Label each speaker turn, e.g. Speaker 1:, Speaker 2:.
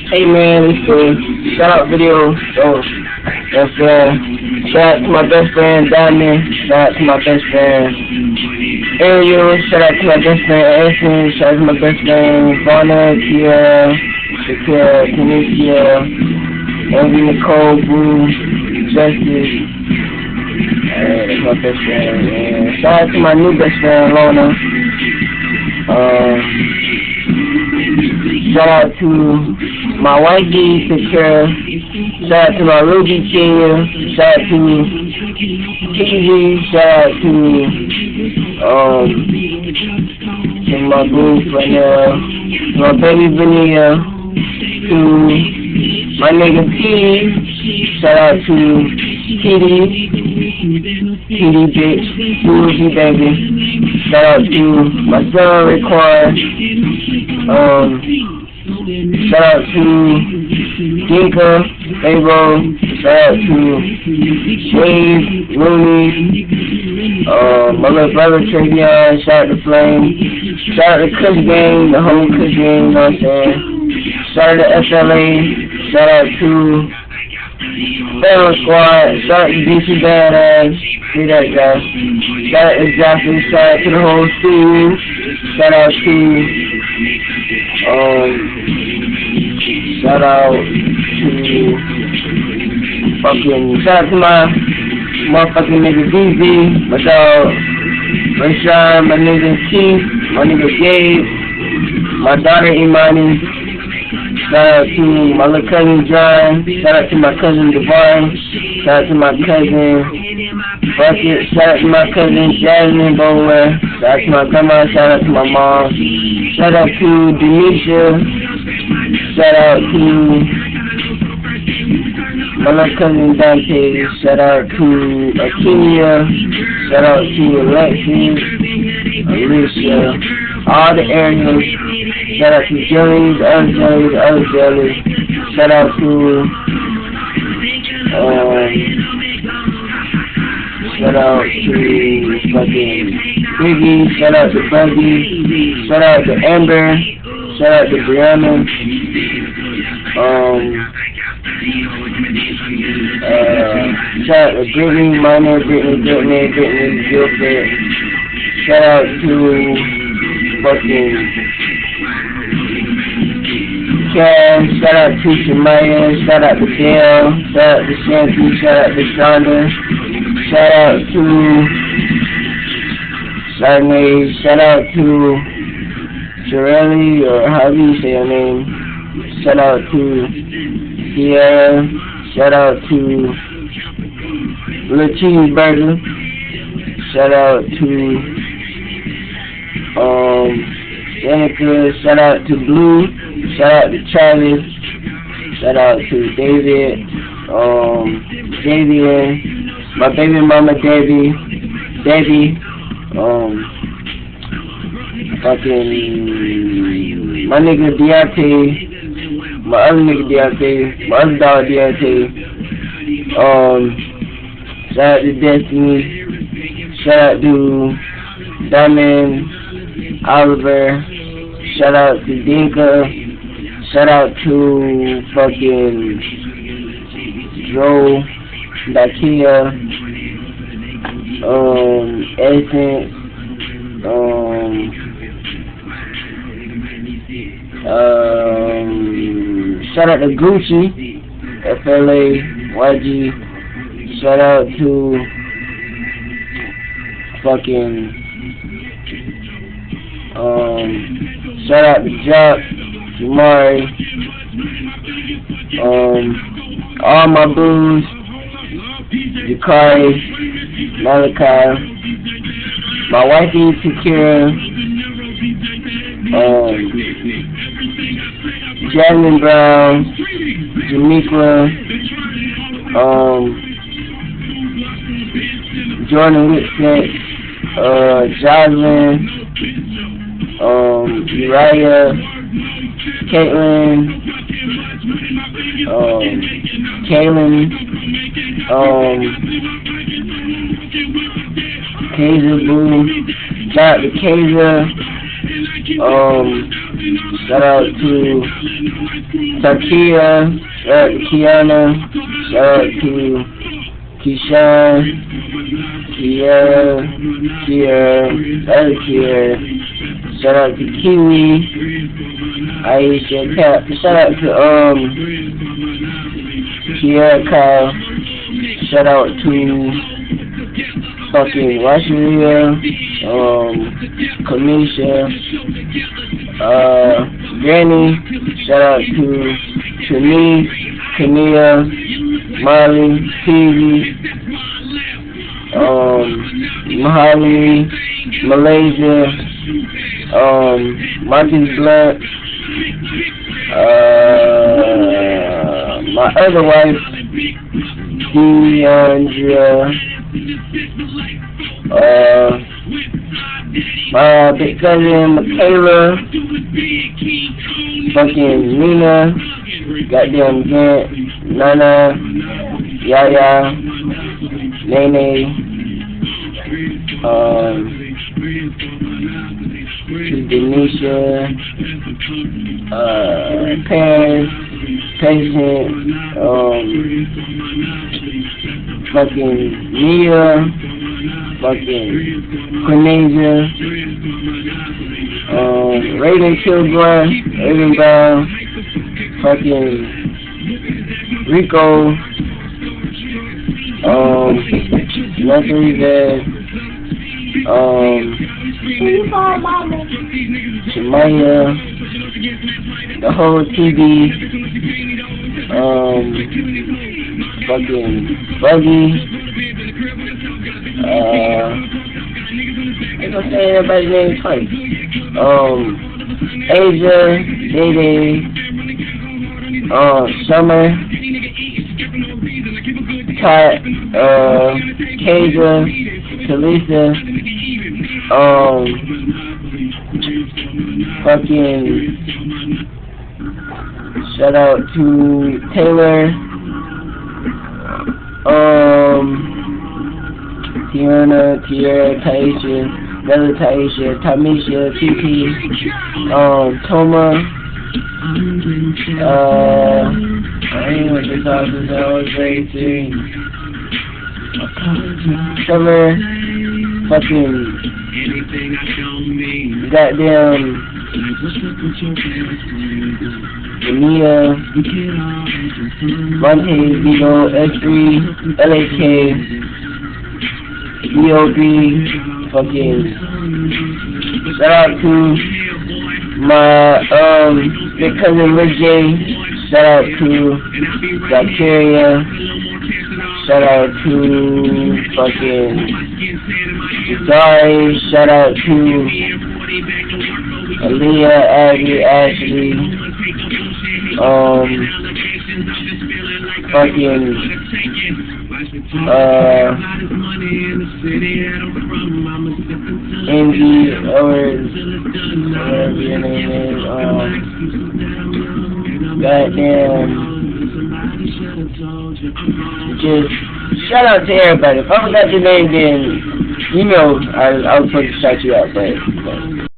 Speaker 1: Hey man, it's a shout out video. So that's shout out to my best friend Diamond, shout out to my best friend Ariel, shout out to my best friend Ashton, shout out to my best friend Vonna, Kia, Shakira, Tanisha, Andy, Nicole, Boo, Justice. That's my best friend. And shout out to my new best friend Lona. Shout out to my wifey, Shakira. Shout out to my Ruby Kia. Shout out to TZ. Shout out to my boo right now. My baby Vanilla. To my nigga T. Shout out to TD bitch. Ruby baby. Shout out to my son Raekwon. Shout out to Dinka, Avo, shout out to Shave, Rooney, my little brother Travion, shout out to Flame, shout out to Kush Gang, the whole Kush Gang, you know what I'm saying? Shout out to SLA, shout out to Federal Squad, shout out to DC Badass, see that guy, shout out to Joffrey, shout out to the whole studio, shout out to shout out to my motherfucking nigga DZ, my dog Rashawn, my nigga Keith, my nigga Gabe, my daughter Imani, shout out to my little cousin John, shout out to my cousin Devon, shout out to my cousin Bucket, shout out to my cousin Jasmine Bowler, shout out to my grandma, shout out to my mom, shout out to Denisha, shout out to my little cousin Dante, shout out to Akelia, shout out to Alexis, Alicia, all the areas, shout out to Jellies, other Jellies, shout out to shout out to fucking Biggie, shout out to Buggy, shout out to Amber, shout out to Brianna, shout out to Brittany, Minor, Brittany, Gilbert, shout out to fucking Cam, shout out to Shemaya, shout out to Dale, shout out to Shanty, shout out to Shonda, shout out to Sarnay, shout out to Shirley, or how do you say her name? Shout out to Sierra, shout out to Little Cheeseburger, shout out to Danica, shout out to Blue, shout out to Charlie, shout out to David, Xavier, my baby mama Debbie, fucking my nigga Deontay, my other nigga Deontay, my other dog Deontay, shout out to Destiny, shout out to Diamond, Oliver, shout out to Dinka, shout out to fucking Joe, Dakia, Essence, shout out to Gucci, FLA, YG, shout out to fucking shout out to Jock, Jamari, all my boos, Jakari, Malachi, my wifey Shakira, Jasmine Brown, Jamaica, Jordan Whitset, Jocelyn, Uriah, Caitlin, Kaylin, Kaiser Boo, shout out to Kaiser, Shout out to Takia. Shout out to Kiana. Shout out to Keyshawn. Kiera. Shout out to Kiwi. Aisha Cap. Shout out to Kiera Kyle. Shout out to fucking Washaria, Kamisha, Granny. Shout out to me, Kania, Molly, Peavy, Mahali, Malaysia, Marcus Blunt, my other wife, Deandra, my big cousin, Michaela, fucking Nina, goddamn Gant, Nana, Yaya, Nene, Denisha, parents, patient, fucking Mia, fucking Cornelia, Raven Kilgore, Raven Brown, fucking Rico, nothing there, Shemaya, the whole TV, fucking Buggy, I'm gonna say everybody's name twice. Asia, Day, Summer, Kat, Kaja, Talisa, fucking shout out to Taylor, Tiana, Tierra, Taisha, Bella Taisha, Tamisha, TP, Toma, I ain't with this office, I was racing, Summer, fucking, goddamn, Mia, Monte, Vigo, S3, LAK, EOB, fucking, shout out to my, big cousin Rick J, shout out to Bacteria, shout out to fucking Dari, shout out to Aaliyah, Abby, Ashley, fucking, Angie, or whatever your name is, goddamn, just shout out to everybody. If I forgot your name, then, you know, I'll put shout you out, but